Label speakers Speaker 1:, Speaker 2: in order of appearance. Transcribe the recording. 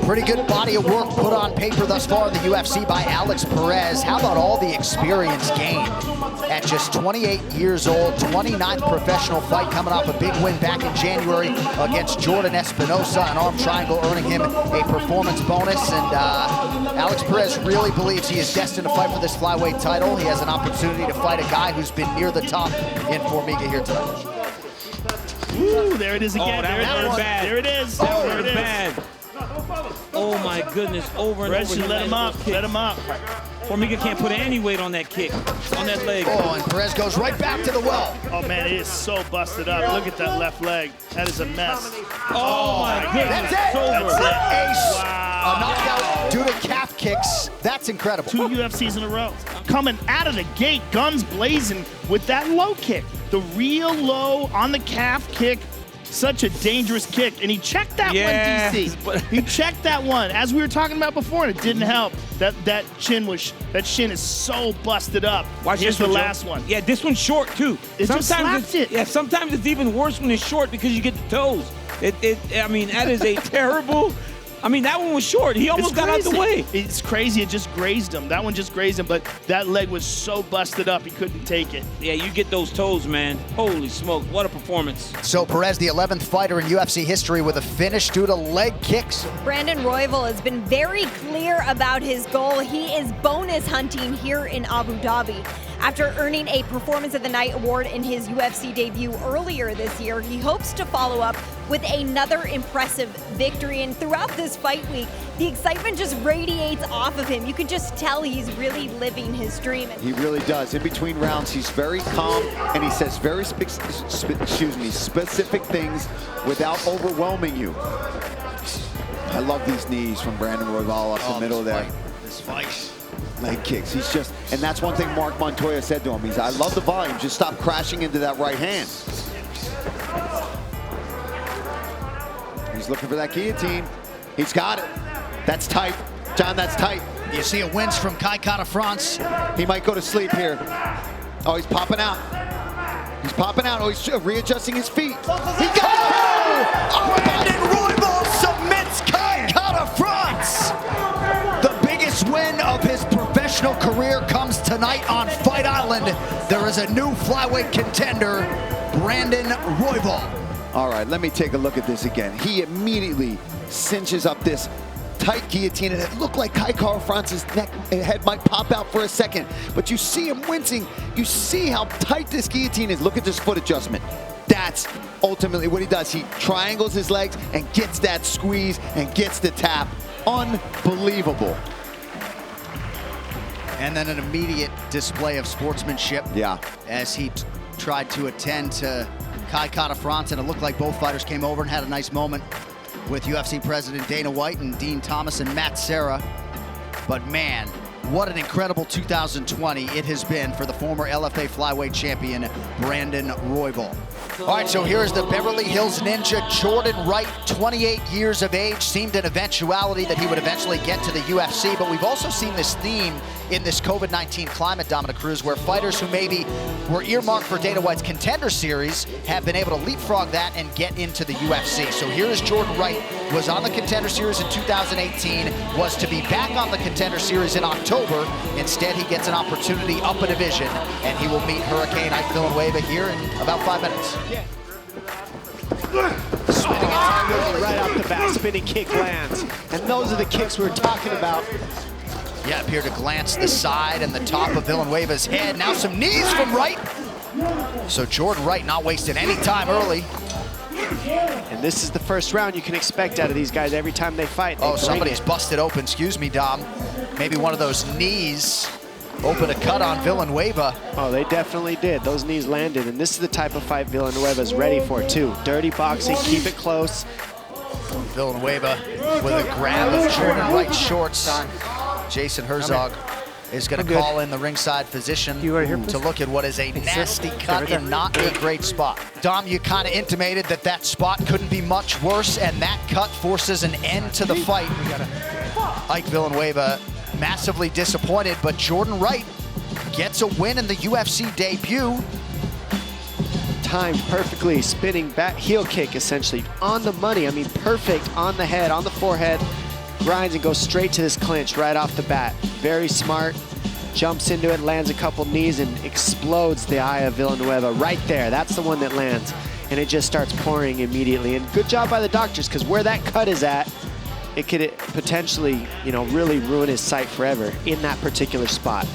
Speaker 1: Pretty good body of work put on paper thus far in the UFC by Alex Perez. How about all the experience gained at just 28 years old, 29th professional fight, coming off a big win back in January against Jordan Espinosa, an arm triangle earning him a performance bonus. And Alex Perez really believes he is destined to fight for this flyweight title. He has an opportunity to fight a guy who's been near the top in Formiga here tonight.
Speaker 2: Ooh, there it is again.
Speaker 3: There it is.
Speaker 2: There it is.
Speaker 3: Bad. Oh my goodness, over and over.
Speaker 2: Let him up, let him up.
Speaker 3: Formiga can't put any weight on that kick, on that leg.
Speaker 1: Oh, and Perez goes right back to the well.
Speaker 2: Oh man, it is so busted up. Look at that left leg. That is a mess.
Speaker 3: Oh my goodness,
Speaker 1: that's it.
Speaker 3: it's over.
Speaker 1: A knockout due to calf kicks. That's incredible.
Speaker 2: 2 UFCs in a row. Coming out of the gate, guns blazing with that low kick. The real low on the calf kick. Such a dangerous kick, and he checked that one, DC. He checked that one, as we were talking about before, and it didn't help. That shin is so busted up.
Speaker 3: Watch
Speaker 2: Here's
Speaker 3: this
Speaker 2: the
Speaker 3: one,
Speaker 2: last one.
Speaker 3: Yeah, this one's short too.
Speaker 2: It just slapped it.
Speaker 3: Yeah, sometimes it's even worse when it's short because you get the toes. I mean, that is a terrible. I mean, that one was short. He almost got out of the way.
Speaker 2: It's crazy. It just grazed him. That one just grazed him, but that leg was so busted up, he couldn't take it.
Speaker 3: Yeah, you get those toes, man. Holy smoke, what a performance.
Speaker 1: So Perez, the 11th fighter in UFC history with a finish due to leg kicks.
Speaker 4: Brandon Royval has been very clear about his goal. He is bonus hunting here in Abu Dhabi. After earning a Performance of the Night award in his UFC debut earlier this year, he hopes to follow up with another impressive victory. And throughout this fight week, the excitement just radiates off of him. You can just tell he's really living his dream.
Speaker 5: He really does. In between rounds, he's very calm, and he says very specific things without overwhelming you. I love these knees from Brandon Royval up the middle there.
Speaker 1: This fight.
Speaker 5: Leg kicks. He's just, and that's one thing Mark Montoya said to him. He's, I love the volume. Just stop crashing into that right hand. He's looking for that guillotine. He's got it. That's tight. John, that's tight.
Speaker 1: You see a wince from Kai Kara France.
Speaker 5: He might go to sleep here. Oh, he's popping out. He's popping out. Oh, he's readjusting his feet. He got it!
Speaker 1: Oh, Brandon Royval submits Kai Kara France. The biggest win of his professional career comes tonight on Fight Island. There is a new flyweight contender, Brandon Royval.
Speaker 5: All right, let me take a look at this again. He immediately cinches up this tight guillotine, and it looked like Kai Kara France's head might pop out for a second, but you see him wincing. You see how tight this guillotine is. Look at this foot adjustment. That's ultimately what he does. He triangles his legs and gets that squeeze and gets the tap. Unbelievable.
Speaker 1: And then an immediate display of sportsmanship.
Speaker 5: Yeah.
Speaker 1: As he tried to attend to Kai Kara France, and it looked like both fighters came over and had a nice moment with UFC President Dana White and Dean Thomas and Matt Serra. But man, what an incredible 2020 it has been for the former LFA flyweight champion, Brandon Royval. All right, so here's the Beverly Hills Ninja, Jordan Wright, 28 years of age. Seemed an eventuality that he would eventually get to the UFC, but we've also seen this theme in this COVID-19 climate, Dominic Cruz, where fighters who maybe were earmarked for Dana White's Contender Series have been able to leapfrog that and get into the UFC. So here is Jordan Wright, was on the Contender Series in 2018, was to be back on the Contender Series in October. Instead, he gets an opportunity up a division, and he will meet Hurricane Ike Villanueva here in about 5 minutes.
Speaker 6: Yeah. Spinning attack right off the bat, spinning kick lands. And those are the kicks we were talking about.
Speaker 1: Yeah, appeared to glance the side and the top of Villanueva's head. Now some knees from Wright. So Jordan Wright not wasting any time early.
Speaker 6: And this is the first round you can expect out of these guys every time they fight.
Speaker 1: Oh, somebody's busted open. Excuse me, Dom. Maybe one of those knees opened a cut on Villanueva.
Speaker 6: Oh, they definitely did. Those knees landed, and this is the type of fight Villanueva's ready for, too. Dirty boxing, keep it close.
Speaker 1: Villanueva with a grab of Jordan Wright's shorts. Jason Herzog is going to call in the ringside physician to look at what is a nasty cut in not a great spot. Dom, you kind of intimated that that spot couldn't be much worse, and that cut forces an end to the fight. Ike Villanueva massively disappointed, but Jordan Wright gets a win in the UFC debut.
Speaker 6: Timed perfectly, spinning back heel kick essentially on the money. I mean, perfect on the head, on the forehead. grinds and goes straight to this clinch right off the bat. Very smart. Jumps into it, lands a couple knees, and explodes the eye of Villanueva right there. That's the one that lands. And it just starts pouring immediately. And good job by the doctors, because where that cut is at, it could potentially, you know, really ruin his sight forever in that particular spot.